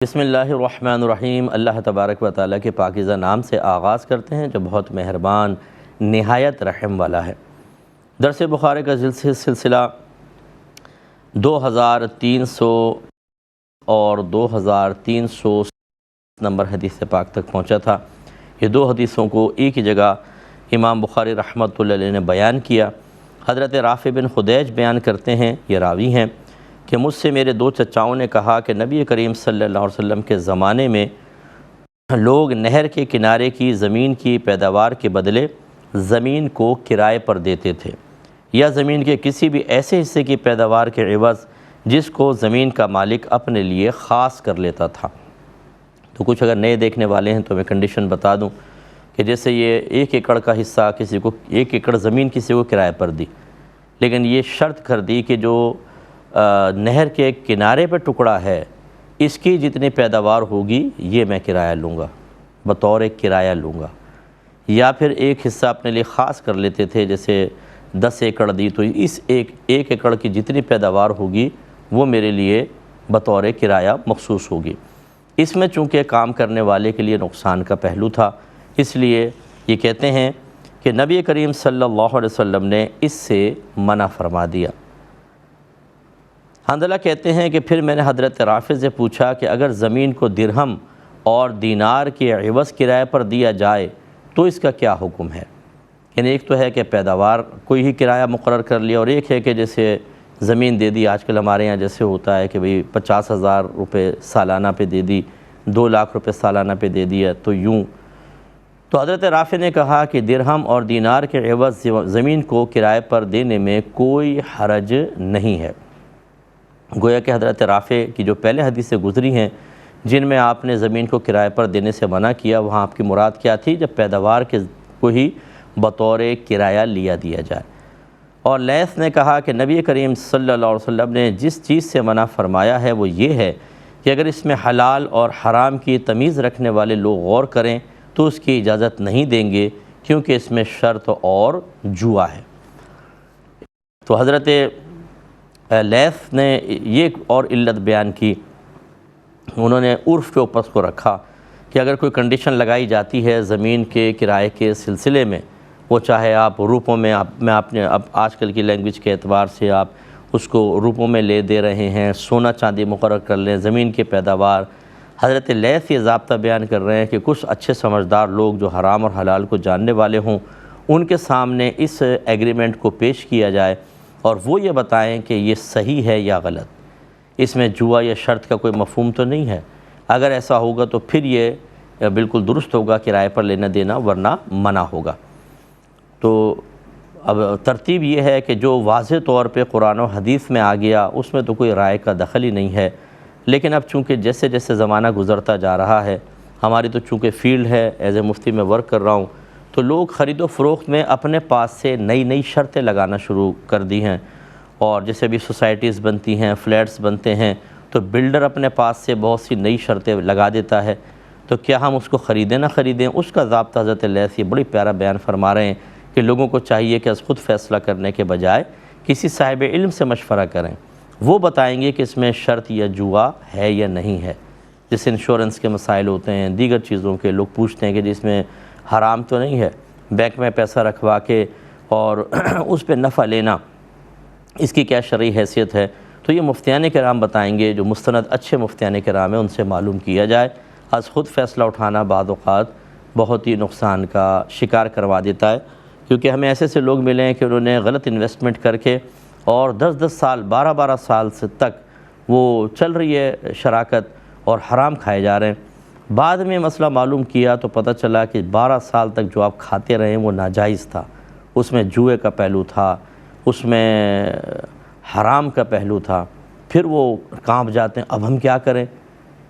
بسم اللہ الرحمن الرحیم۔ اللہ تبارک و تعالیٰ کے پاکیزہ نام سے آغاز کرتے ہیں جو بہت مہربان نہایت رحم والا ہے۔ درس بخاری کا سلسلہ 2300 اور 2300 نمبر حدیث پاک تک پہنچا تھا۔ یہ دو حدیثوں کو ایک ہی جگہ امام بخاری رحمۃ اللہ علیہ نے بیان کیا۔ حضرت رافع بن خدیج بیان کرتے ہیں، یہ راوی ہیں، کہ مجھ سے میرے دو چچاؤں نے کہا کہ نبی کریم صلی اللہ علیہ وسلم کے زمانے میں لوگ نہر کے کنارے کی زمین کی پیداوار کے بدلے زمین کو کرائے پر دیتے تھے، یا زمین کے کسی بھی ایسے حصے کی پیداوار کے عوض جس کو زمین کا مالک اپنے لیے خاص کر لیتا تھا۔ تو کچھ اگر نئے دیکھنے والے ہیں تو میں کنڈیشن بتا دوں کہ جیسے یہ 1 ایکڑ کا حصہ کسی کو 1 ایکڑ زمین کسی کو کرائے پر دی، لیکن یہ شرط کر دی کہ جو نہر کے کنارے پہ ٹکڑا ہے اس کی جتنی پیداوار ہوگی یہ میں کرایہ لوں گا، بطور کرایہ لوں گا۔ یا پھر ایک حصہ اپنے لیے خاص کر لیتے تھے، جیسے 10 ایکڑ دی تو اس ایک ایکڑ کی جتنی پیداوار ہوگی وہ میرے لیے بطور کرایہ مخصوص ہوگی۔ اس میں چونکہ کام کرنے والے کے لیے نقصان کا پہلو تھا، اس لیے یہ کہتے ہیں کہ نبی کریم صلی اللہ علیہ وسلم نے اس سے منع فرما دیا۔ حنظلہ کہتے ہیں کہ پھر میں نے حضرت رافع سے پوچھا کہ اگر زمین کو درہم اور دینار کے عوض کرائے پر دیا جائے تو اس کا کیا حکم ہے؟ یعنی ایک تو ہے کہ پیداوار کوئی ہی کرایہ مقرر کر لیا، اور ایک ہے کہ جیسے زمین دے دی، آج کل ہمارے یہاں جیسے ہوتا ہے کہ بھئی 50,000 روپے سالانہ پہ دے دی، 2 لاکھ روپے سالانہ پہ دے دیا، تو یوں۔ تو حضرت رافع نے کہا کہ درہم اور دینار کے عوض زمین کو کرائے پر دینے میں کوئی حرج نہیں ہے۔ گویا کہ حضرت رافع کی جو پہلے حدیثیں گزری ہیں جن میں آپ نے زمین کو کرائے پر دینے سے منع کیا، وہاں آپ کی مراد کیا تھی؟ جب پیداوار کے کو ہی بطور کرایہ لیا دیا جائے۔ اور لیث نے کہا کہ نبی کریم صلی اللہ علیہ وسلم نے جس چیز سے منع فرمایا ہے وہ یہ ہے کہ اگر اس میں حلال اور حرام کی تمیز رکھنے والے لوگ غور کریں تو اس کی اجازت نہیں دیں گے، کیونکہ اس میں شرط اور جوا ہے۔ تو حضرت لیث نے یہ ایک اور علت بیان کی، انہوں نے عرف کے اوپر اس کو رکھا کہ اگر کوئی کنڈیشن لگائی جاتی ہے زمین کے کرائے کے سلسلے میں، وہ چاہے آپ روپوں میں اب آج کل کی لینگویج کے اعتبار سے آپ اس کو روپوں میں لے دے رہے ہیں، سونا چاندی مقرر کر لیں، زمین کی پیداوار۔ حضرت لیث یہ ضابطہ بیان کر رہے ہیں کہ کچھ اچھے سمجھدار لوگ جو حرام اور حلال کو جاننے والے ہوں ان کے سامنے اس ایگریمنٹ کو پیش کیا جائے اور وہ یہ بتائیں کہ یہ صحیح ہے یا غلط، اس میں جوا یا شرط کا کوئی مفہوم تو نہیں ہے۔ اگر ایسا ہوگا تو پھر یہ بالکل درست ہوگا کرائے پر لینا دینا، ورنہ منع ہوگا۔ تو اب ترتیب یہ ہے کہ جو واضح طور پہ قرآن و حدیث میں آ گیا اس میں تو کوئی رائے کا دخل ہی نہیں ہے، لیکن اب چونکہ جیسے جیسے زمانہ گزرتا جا رہا ہے، ہماری تو چونکہ فیلڈ ہے، ایز اے مفتی میں ورک کر رہا ہوں، تو لوگ خرید و فروخت میں اپنے پاس سے نئی شرطیں لگانا شروع کر دی ہیں، اور جیسے بھی سوسائٹیز بنتی ہیں، فلیٹس بنتے ہیں، تو بلڈر اپنے پاس سے بہت سی نئی شرطیں لگا دیتا ہے۔ تو کیا ہم اس کو خریدیں نہ خریدیں؟ اس کا ضابطہ حضرت لیث یہ بڑی پیارا بیان فرما رہے ہیں کہ لوگوں کو چاہیے کہ خود فیصلہ کرنے کے بجائے کسی صاحب علم سے مشورہ کریں، وہ بتائیں گے کہ اس میں شرط یا جوا ہے یا نہیں ہے۔ جیسے انشورنس کے مسائل ہوتے ہیں، دیگر چیزوں کے لوگ پوچھتے ہیں کہ جس میں حرام تو نہیں ہے، بینک میں پیسہ رکھوا کے اور اس پہ نفع لینا، اس کی کیا شرعی حیثیت ہے؟ تو یہ مفتیان کرام بتائیں گے، جو مستند اچھے مفتیان کرام ہیں ان سے معلوم کیا جائے۔ از خود فیصلہ اٹھانا بعض اوقات بہت ہی نقصان کا شکار کروا دیتا ہے، کیونکہ ہمیں ایسے لوگ ملے ہیں کہ انہوں نے غلط انویسٹمنٹ کر کے اور 10 سال 12 سال سے تک وہ چل رہی ہے شراکت اور حرام کھائے جا رہے ہیں۔ بعد میں مسئلہ معلوم کیا تو پتہ چلا کہ 12 سال تک جو آپ کھاتے رہے وہ ناجائز تھا، اس میں جوئے کا پہلو تھا، اس میں حرام کا پہلو تھا۔ پھر وہ کانپ جاتے ہیں اب ہم کیا کریں؟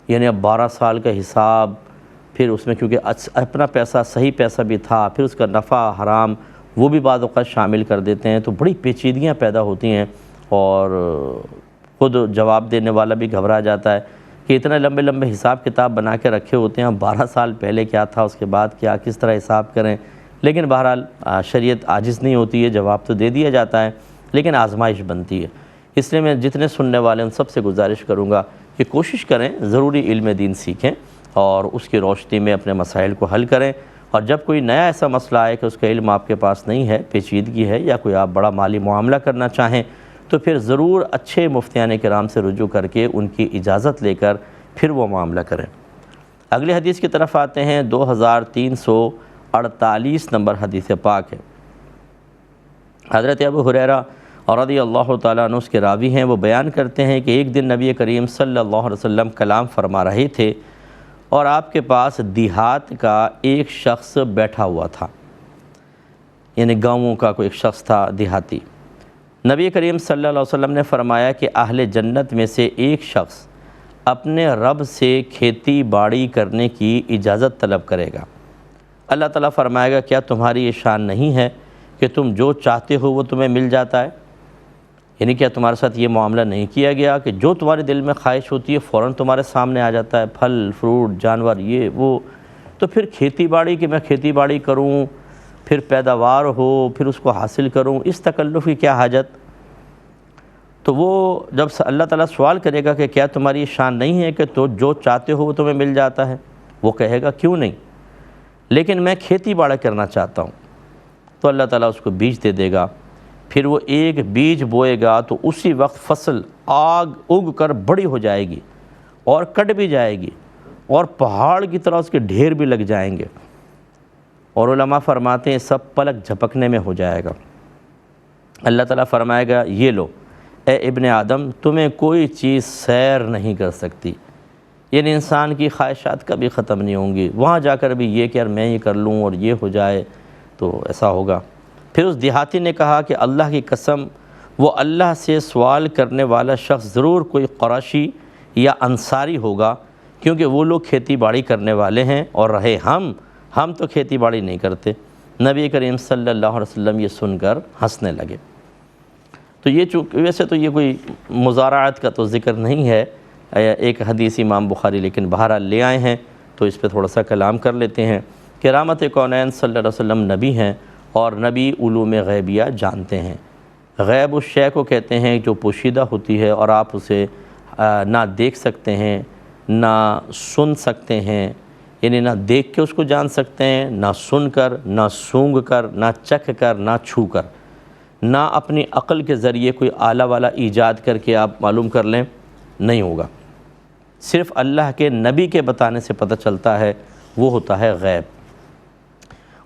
یعنی اب 12 سال کا حساب، پھر اس میں کیونکہ اپنا پیسہ صحیح پیسہ بھی تھا، پھر اس کا نفع حرام وہ بھی بعض اوقات شامل کر دیتے ہیں، تو بڑی پیچیدگیاں پیدا ہوتی ہیں، اور خود جواب دینے والا بھی گھبرا جاتا ہے کہ اتنے لمبے حساب کتاب بنا کے رکھے ہوتے ہیں، 12 سال پہلے کیا تھا، اس کے بعد کیا، کس طرح حساب کریں۔ لیکن بہرحال شریعت عاجز نہیں ہوتی ہے، جواب تو دے دیا جاتا ہے، لیکن آزمائش بنتی ہے۔ اس لیے میں جتنے سننے والے ان سب سے گزارش کروں گا کہ کوشش کریں ضروری علم دین سیکھیں اور اس کی روشنی میں اپنے مسائل کو حل کریں، اور جب کوئی نیا ایسا مسئلہ آئے کہ اس کا علم آپ کے پاس نہیں ہے، پیچیدگی ہے، یا کوئی آپ بڑا مالی معاملہ کرنا چاہیں، تو پھر ضرور اچھے مفتیان کرام سے رجوع کر کے ان کی اجازت لے کر پھر وہ معاملہ کریں۔ اگلی حدیث کی طرف آتے ہیں، 2348 نمبر حدیث پاک ہے۔ حضرت ابو ہریرہ رضی اللہ تعالیٰ عنہ اس کے راوی ہیں، وہ بیان کرتے ہیں کہ ایک دن نبی کریم صلی اللہ علیہ وسلم کلام فرما رہے تھے اور آپ کے پاس دیہات کا ایک شخص بیٹھا ہوا تھا، یعنی گاؤں کا کوئی ایک شخص تھا دیہاتی۔ نبی کریم صلی اللہ علیہ وسلم نے فرمایا کہ اہل جنت میں سے ایک شخص اپنے رب سے کھیتی باڑی کرنے کی اجازت طلب کرے گا۔ اللہ تعالیٰ فرمائے گا کیا تمہاری یہ شان نہیں ہے کہ تم جو چاہتے ہو وہ تمہیں مل جاتا ہے؟ یعنی کیا تمہارے ساتھ یہ معاملہ نہیں کیا گیا کہ جو تمہارے دل میں خواہش ہوتی ہے فوراً تمہارے سامنے آ جاتا ہے، پھل فروٹ جانور یہ وہ؟ تو پھر کھیتی باڑی کہ میں کھیتی باڑی کروں، پھر پیداوار ہو، پھر اس کو حاصل کروں، اس تکلف کی کیا حاجت؟ تو وہ جب اللہ تعالیٰ سوال کرے گا کہ کیا تمہاری یہ شان نہیں ہے کہ تو جو چاہتے ہو وہ تمہیں مل جاتا ہے، وہ کہے گا کیوں نہیں، لیکن میں کھیتی باڑی کرنا چاہتا ہوں۔ تو اللہ تعالیٰ اس کو بیج دے دے گا، پھر وہ ایک بیج بوئے گا تو اسی وقت فصل اگ کر بڑی ہو جائے گی اور کٹ بھی جائے گی اور پہاڑ کی طرح اس کے ڈھیر بھی لگ جائیں گے، اور علماء فرماتے ہیں سب پلک جھپکنے میں ہو جائے گا۔ اللہ تعالیٰ فرمائے گا یہ لو اے ابن آدم، تمہیں کوئی چیز سیر نہیں کر سکتی، یعنی انسان کی خواہشات کبھی ختم نہیں ہوں گی، وہاں جا کر بھی یہ کہ یار میں یہ کر لوں اور یہ ہو جائے تو ایسا ہوگا۔ پھر اس دیہاتی نے کہا کہ اللہ کی قسم، وہ اللہ سے سوال کرنے والا شخص ضرور کوئی قریشی یا انصاری ہوگا، کیونکہ وہ لوگ کھیتی باڑی کرنے والے ہیں، اور رہے ہم تو کھیتی باڑی نہیں کرتے۔ نبی کریم صلی اللہ علیہ وسلم یہ سن کر ہنسنے لگے۔ تو یہ ویسے تو یہ کوئی مزارعت کا تو ذکر نہیں ہے، ایک حدیث امام بخاری لیکن بہرحال لے آئے ہیں، تو اس پہ تھوڑا سا کلام کر لیتے ہیں کہ رحمت کونین صلی اللہ علیہ وسلم نبی ہیں، اور نبی علوم غیبیہ جانتے ہیں۔ غیب اس شے کو کہتے ہیں جو پوشیدہ ہوتی ہے اور آپ اسے نہ دیکھ سکتے ہیں نہ سن سکتے ہیں، یعنی نہ دیکھ کے اس کو جان سکتے ہیں، نہ سن کر، نہ سونگھ کر، نہ چکھ کر، نہ چھو کر، نہ اپنی عقل کے ذریعے کوئی آلہ والا ایجاد کر کے آپ معلوم کر لیں، نہیں ہوگا۔ صرف اللہ کے نبی کے بتانے سے پتہ چلتا ہے، وہ ہوتا ہے غیب۔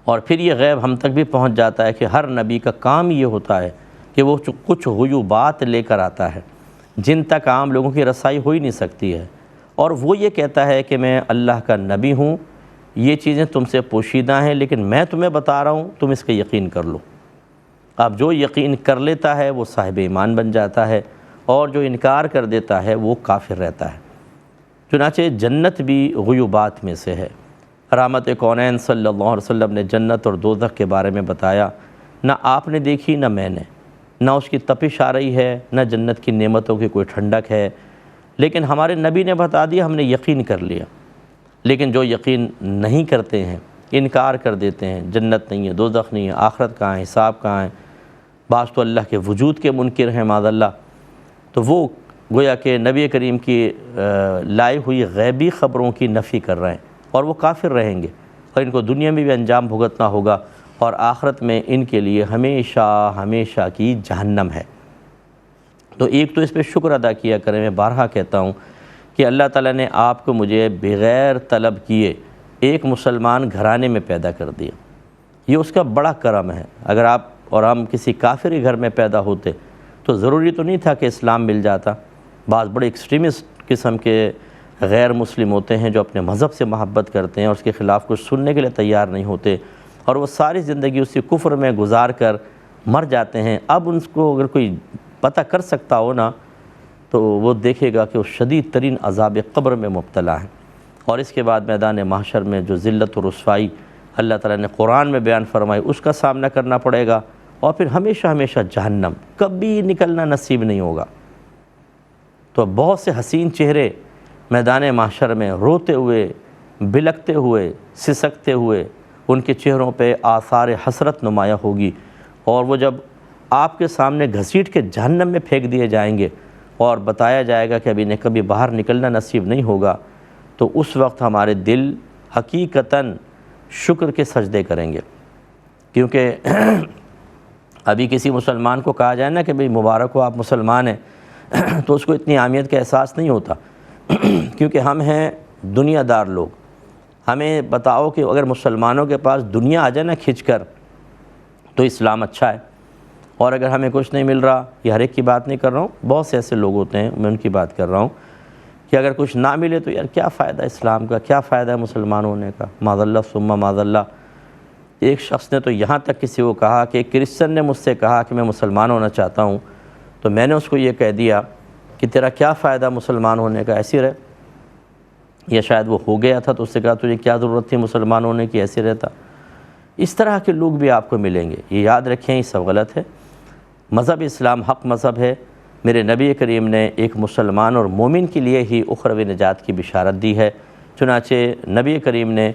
اور پھر یہ غیب ہم تک بھی پہنچ جاتا ہے کہ ہر نبی کا کام یہ ہوتا ہے کہ وہ کچھ غیوبات لے کر آتا ہے جن تک عام لوگوں کی رسائی ہو ہی نہیں سکتی ہے، اور وہ یہ کہتا ہے کہ میں اللہ کا نبی ہوں، یہ چیزیں تم سے پوشیدہ ہیں لیکن میں تمہیں بتا رہا ہوں، تم اس کا یقین کر لو۔ اب جو یقین کر لیتا ہے وہ صاحب ایمان بن جاتا ہے، اور جو انکار کر دیتا ہے وہ کافر رہتا ہے۔ چنانچہ جنت بھی غیوبات میں سے ہے۔ رحمت کونین صلی اللہ علیہ وسلم نے جنت اور دوزخ کے بارے میں بتایا، نہ آپ نے دیکھی نہ میں نے، نہ اس کی تپش آ رہی ہے، نہ جنت کی نعمتوں کی کوئی ٹھنڈک ہے، لیکن ہمارے نبی نے بتا دیا، ہم نے یقین کر لیا۔ لیکن جو یقین نہیں کرتے ہیں، انکار کر دیتے ہیں، جنت نہیں ہے، دوزخ نہیں ہے، آخرت کہاں ہے، حساب کہاں ہے، بعض تو اللہ کے وجود کے منکر ہیں معاذ اللہ، تو وہ گویا کہ نبی کریم کی لائی ہوئی غیبی خبروں کی نفی کر رہے ہیں، اور وہ کافر رہیں گے، اور ان کو دنیا میں بھی انجام بھگتنا ہوگا، اور آخرت میں ان کے لیے ہمیشہ کی جہنم ہے۔ تو ایک تو اس پہ شکر ادا کیا کریں، میں بارہا کہتا ہوں کہ اللہ تعالیٰ نے آپ کو مجھے بغیر طلب کیے ایک مسلمان گھرانے میں پیدا کر دیا، یہ اس کا بڑا کرم ہے۔ اگر آپ اور ہم کسی کافر کے گھر میں پیدا ہوتے تو ضروری تو نہیں تھا کہ اسلام مل جاتا۔ بعض بڑے ایکسٹریمسٹ قسم کے غیر مسلم ہوتے ہیں جو اپنے مذہب سے محبت کرتے ہیں اور اس کے خلاف کچھ سننے کے لیے تیار نہیں ہوتے، اور وہ ساری زندگی اسی کفر میں گزار کر مر جاتے ہیں۔ اب ان کو اگر کوئی پتہ کر سکتا ہو نا تو وہ دیکھے گا کہ وہ شدید ترین عذاب قبر میں مبتلا ہے، اور اس کے بعد میدان محشر میں جو ذلت و رسوائی اللہ تعالیٰ نے قرآن میں بیان فرمائی اس کا سامنا کرنا پڑے گا، اور پھر ہمیشہ جہنم، کبھی نکلنا نصیب نہیں ہوگا۔ تو بہت سے حسین چہرے میدان محشر میں روتے ہوئے، بلکتے ہوئے، سسکتے ہوئے، ان کے چہروں پہ آثار حسرت نمایاں ہوگی، اور وہ جب آپ کے سامنے گھسیٹ کے جہنم میں پھینک دیے جائیں گے اور بتایا جائے گا کہ اب انہیں کبھی باہر نکلنا نصیب نہیں ہوگا، تو اس وقت ہمارے دل حقیقتاً شکر کے سجدے کریں گے۔ کیونکہ ابھی کسی مسلمان کو کہا جائے نا کہ بھئی مبارک ہو آپ مسلمان ہیں، تو اس کو اتنی اہمیت کا احساس نہیں ہوتا، کیونکہ ہم ہیں دنیا دار لوگ۔ ہمیں بتاؤ کہ اگر مسلمانوں کے پاس دنیا آ جائے نا کھنچ کر تو اسلام اچھا ہے، اور اگر ہمیں کچھ نہیں مل رہا، یہ ہر ایک کی بات نہیں کر رہا ہوں، بہت سے ایسے لوگ ہوتے ہیں، میں ان کی بات کر رہا ہوں کہ اگر کچھ نہ ملے تو یار کیا فائدہ اسلام کا، کیا فائدہ ہے مسلمان ہونے کا، معاذ اللہ ثم معاذ اللہ۔ ایک شخص نے تو یہاں تک کسی کو کہا کہ ایک کرسچن نے مجھ سے کہا کہ میں مسلمان ہونا چاہتا ہوں، تو میں نے اس کو یہ کہہ دیا کہ تیرا کیا فائدہ مسلمان ہونے کا، ایسی رہ، یا شاید وہ ہو گیا تھا تو اس سے کہا تجھے کیا ضرورت تھی مسلمان ہونے کی، ایسے رہتا۔ اس طرح کے لوگ بھی آپ کو ملیں گے، یہ یاد رکھیں، یہ سب غلط ہے۔ مذہب اسلام حق مذہب ہے۔ میرے نبی کریم نے ایک مسلمان اور مومن کے لیے ہی اخروی نجات کی بشارت دی ہے۔ چنانچہ نبی کریم نے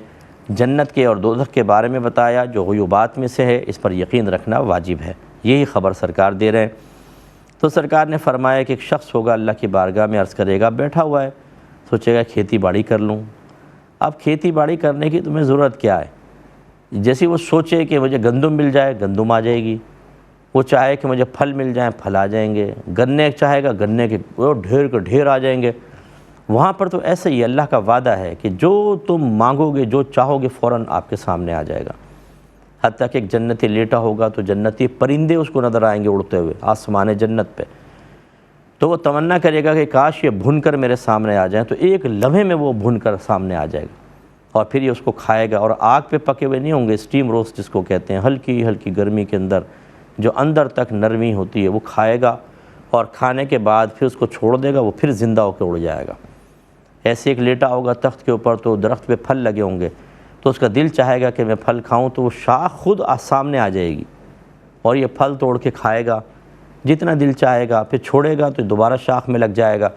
جنت کے اور دوزخ کے بارے میں بتایا جو غیوبات میں سے ہے، اس پر یقین رکھنا واجب ہے، یہی خبر سرکار دے رہے ہیں۔ تو سرکار نے فرمایا کہ ایک شخص ہوگا اللہ کی بارگاہ میں، عرض کرے گا، بیٹھا ہوا ہے، سوچے گا کھیتی باڑی کر لوں۔ اب کھیتی باڑی کرنے کی تمہیں ضرورت کیا ہے؟ جیسے وہ سوچے کہ مجھے گندم مل جائے، گندم آ جائے گی، وہ چاہے کہ مجھے پھل مل جائیں، پھل آ جائیں گے، گنے چاہے گا، گنے کے ڈھیر کے ڈھیر آ جائیں گے۔ وہاں پر تو ایسے ہی اللہ کا وعدہ ہے کہ جو تم مانگو گے، جو چاہو گے، فوراً آپ کے سامنے آ جائے گا۔ حتیٰ کہ ایک جنتی لیٹا ہوگا تو جنتی پرندے اس کو نظر آئیں گے اڑتے ہوئے آسمان جنت پہ، تو وہ تمنا کرے گا کہ کاش یہ بھن کر میرے سامنے آ جائیں، تو ایک لمحے میں وہ بھن کر سامنے آ جائے گا، اور پھر یہ اس کو کھائے گا، اور آگ پہ پکے ہوئے نہیں ہوں گے، اسٹیم روسٹ جس کو کہتے ہیں، ہلکی ہلکی گرمی کے اندر جو اندر تک نرمی ہوتی ہے، وہ کھائے گا، اور کھانے کے بعد پھر اس کو چھوڑ دے گا، وہ پھر زندہ ہو کے اڑ جائے گا۔ ایسے ایک لیٹا ہوگا تخت کے اوپر، تو درخت پہ پھل لگے ہوں گے، تو اس کا دل چاہے گا کہ میں پھل کھاؤں، تو وہ شاخ خود سامنے آ جائے گی، اور یہ پھل توڑ کے کھائے گا جتنا دل چاہے گا، پھر چھوڑے گا تو دوبارہ شاخ میں لگ جائے گا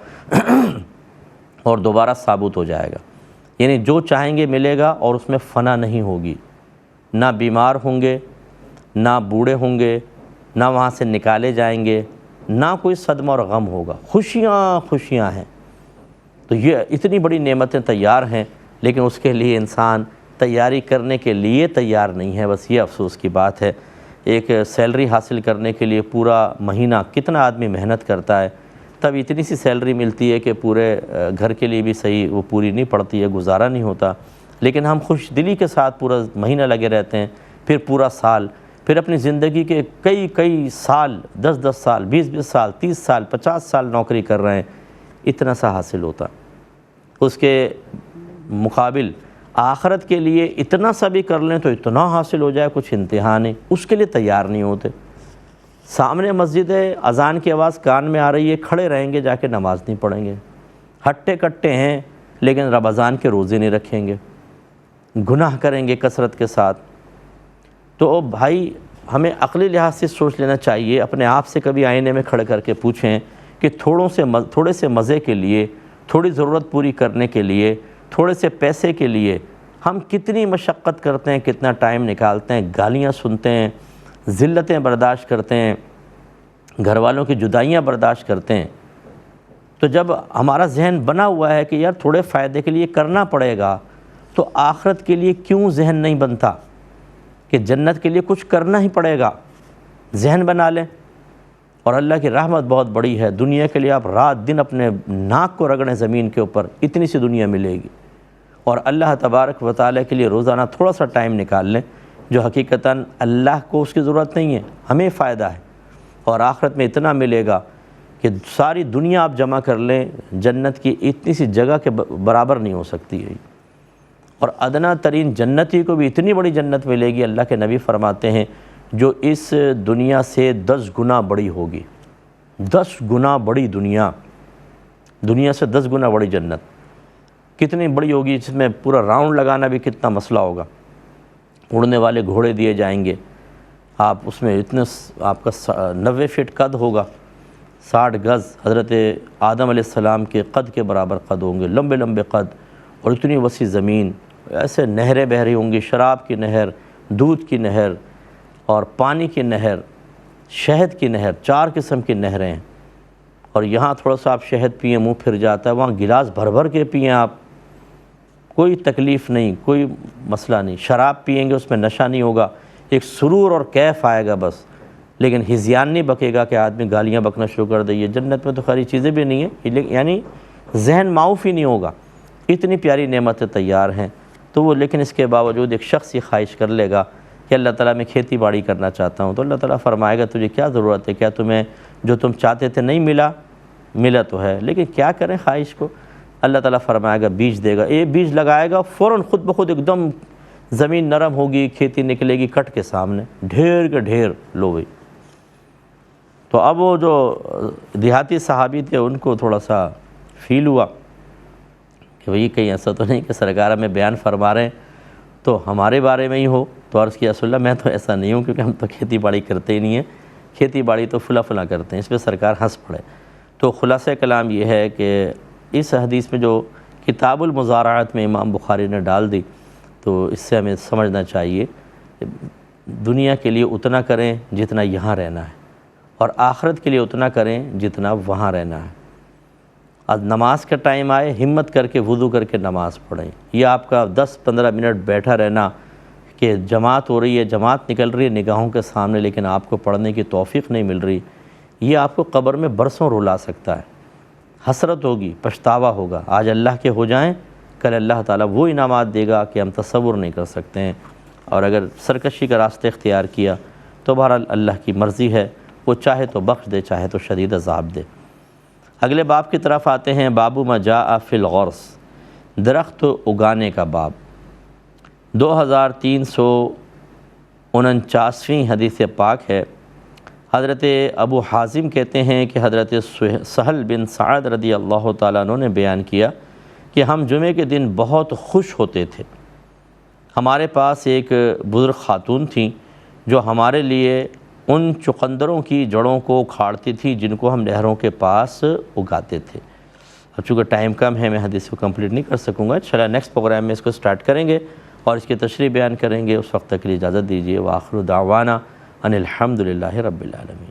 اور دوبارہ ثابت ہو جائے گا۔ یعنی جو چاہیں گے ملے گا، اور اس میں فنا نہیں ہوگی، نہ بیمار ہوں گے، نہ بوڑھے ہوں گے، نہ وہاں سے نکالے جائیں گے، نہ کوئی صدمہ اور غم ہوگا، خوشیاں خوشیاں ہیں۔ تو یہ اتنی بڑی نعمتیں تیار ہیں، لیکن اس کے لیے انسان تیاری کرنے کے لیے تیار نہیں ہے، بس یہ افسوس کی بات ہے۔ ایک سیلری حاصل کرنے کے لیے پورا مہینہ کتنا آدمی محنت کرتا ہے، تب اتنی سی سیلری ملتی ہے کہ پورے گھر کے لیے بھی صحیح وہ پوری نہیں پڑتی ہے، گزارا نہیں ہوتا، لیکن ہم خوش دلی کے ساتھ پورا مہینہ لگے رہتے ہیں، پھر پورا سال، پھر اپنی زندگی کے کئی سال، 10 سال، 20 سال، 30 سال، 50 سال نوکری کر رہے ہیں، اتنا سا حاصل ہوتا۔ اس کے مقابل آخرت کے لیے اتنا سا بھی کر لیں تو اتنا حاصل ہو جائے، کچھ انتہا نہیں، اس کے لیے تیار نہیں ہوتے۔ سامنے مسجد ہے، اذان کی آواز کان میں آ رہی ہے، کھڑے رہیں گے، جا کے نماز نہیں پڑھیں گے، ہٹے کٹے ہیں، لیکن رمضان کے روزے نہیں رکھیں گے، گناہ کریں گے کثرت کے ساتھ۔ تو بھائی ہمیں عقلی لحاظ سے سوچ لینا چاہیے، اپنے آپ سے کبھی آئینے میں کھڑے کر کے پوچھیں کہ تھوڑے سے مزے کے لیے، تھوڑی ضرورت پوری کرنے کے لیے، تھوڑے سے پیسے کے لیے ہم کتنی مشقت کرتے ہیں، کتنا ٹائم نکالتے ہیں، گالیاں سنتے ہیں، ذلتیں برداشت کرتے ہیں، گھر والوں کی جدائیاں برداشت کرتے ہیں۔ تو جب ہمارا ذہن بنا ہوا ہے کہ یار تھوڑے فائدے کے لیے کرنا پڑے گا، تو آخرت کے لیے کیوں ذہن نہیں بنتا کہ جنت کے لیے کچھ کرنا ہی پڑے گا؟ ذہن بنا لیں۔ اور اللہ کی رحمت بہت بڑی ہے، دنیا کے لیے آپ رات دن اپنے ناک کو رگڑیں زمین کے اوپر، اتنی سی دنیا ملے گی، اور اللہ تبارک و تعالیٰ کے لیے روزانہ تھوڑا سا ٹائم نکال لیں، جو حقیقتاً اللہ کو اس کی ضرورت نہیں ہے، ہمیں فائدہ ہے، اور آخرت میں اتنا ملے گا کہ ساری دنیا آپ جمع کر لیں، جنت کی اتنی سی جگہ کے برابر نہیں ہو سکتی ہے۔ اور ادنا ترین جنتی کو بھی اتنی بڑی جنت ملے گی، اللہ کے نبی فرماتے ہیں، جو اس دنیا سے 10 گنا بڑی ہوگی، 10 گنا بڑی دنیا سے 10 گنا بڑی جنت کتنی بڑی ہوگی، جس میں پورا راؤنڈ لگانا بھی کتنا مسئلہ ہوگا، اڑنے والے گھوڑے دیے جائیں گے، آپ اس میں اتنے، آپ کا 90 فٹ قد ہوگا، 60 گز حضرت آدم علیہ السلام کے قد کے برابر قد ہوں گے، لمبے لمبے قد، اور اتنی وسیع زمین، ایسے نہریں بہہ رہی ہوں گی، شراب کی نہر، دودھ کی نہر، اور پانی کی نہر، شہد کی نہر، 4 قسم کی نہریں ہیں، اور یہاں تھوڑا سا آپ شہد پئیں منہ پھر جاتا ہے، وہاں گلاس بھر بھر کے پئیں آپ، کوئی تکلیف نہیں، کوئی مسئلہ نہیں۔ شراب پئیں گے اس میں نشہ نہیں ہوگا، ایک سرور اور کیف آئے گا بس، لیکن ہذیان نہیں بکے گا کہ آدمی گالیاں بکنا شروع کر دے۔ یہ جنت میں تو خیری چیزیں بھی نہیں ہیں، یعنی ذہن معاف ہی نہیں ہوگا، اتنی پیاری نعمتیں تیار ہیں۔ تو وہ لیکن اس کے باوجود ایک شخص یہ خواہش کر لے گا کہ اللہ تعالیٰ میں کھیتی باڑی کرنا چاہتا ہوں، تو اللہ تعالیٰ فرمائے گا تجھے کیا ضرورت ہے، کیا تمہیں جو تم چاہتے تھے نہیں ملا تو ہے، لیکن کیا کریں خواہش کو۔ اللہ تعالیٰ فرمائے گا بیج دے گا، یہ بیج لگائے گا فوراً خود بخود ایک دم زمین نرم ہوگی، کھیتی نکلے گی کٹ کے سامنے، ڈھیر کے ڈھیر لو گئی۔ تو اب وہ جو دیہاتی صحابی تھے ان کو تھوڑا سا فیل ہوا کہ بھئی کہیں ایسا تو نہیں کہ سرکار ہمیں بیان فرما رہے ہیں تو ہمارے بارے میں ہی ہو۔ تو عرض کیا رسول اللہ میں تو ایسا نہیں ہوں، کیونکہ ہم تو کھیتی باڑی کرتے ہی نہیں ہیں، کھیتی باڑی تو فلاں کرتے ہیں۔ اس پہ سرکار ہنس پڑے۔ تو خلاصہ کلام یہ ہے کہ اس حدیث میں جو کتاب المزارعات میں امام بخاری نے ڈال دی، تو اس سے ہمیں سمجھنا چاہیے دنیا کے لیے اتنا کریں جتنا یہاں رہنا ہے، اور آخرت کے لیے اتنا کریں جتنا وہاں رہنا ہے۔ اب نماز کا ٹائم آئے ہمت کر کے وضو کر کے نماز پڑھیں، یہ آپ کا 10-15 منٹ بیٹھا رہنا کہ جماعت ہو رہی ہے، جماعت نکل رہی ہے نگاہوں کے سامنے، لیکن آپ کو پڑھنے کی توفیق نہیں مل رہی، یہ آپ کو قبر میں برسوں رلا سکتا ہے۔ حسرت ہوگی، پچھتاوا ہوگا، آج اللہ کے ہو جائیں، کل اللہ تعالیٰ وہ انعامات دے گا کہ ہم تصور نہیں کر سکتے ہیں۔ اور اگر سرکشی کا راستہ اختیار کیا تو بہرحال اللہ کی مرضی ہے، وہ چاہے تو بخش دے، چاہے تو شدید عذاب دے۔ اگلے باب کی طرف آتے ہیں، باب ما جاء فی الغرس، درخت اگانے کا باب۔ 2349ویں حدیث پاک ہے۔ حضرت ابو حازم کہتے ہیں کہ حضرت سہل بن سعد رضی اللہ تعالیٰ عنہ نے بیان کیا کہ ہم جمعے کے دن بہت خوش ہوتے تھے۔ ہمارے پاس ایک بزرگ خاتون تھیں جو ہمارے لیے ان چقندروں کی جڑوں کو اکھاڑتی تھی جن کو ہم نہروں کے پاس اگاتے تھے۔ اب چونکہ ٹائم کم ہے میں حدیث کو کمپلیٹ نہیں کر سکوں گا، انشاءاللہ نیکسٹ پروگرام میں اس کو سٹارٹ کریں گے اور اس کی تشریح بیان کریں گے۔ اس وقت تک کے لیے اجازت دیجیے۔ وآخر دعوانا ان الحمد للہ رب العالمین۔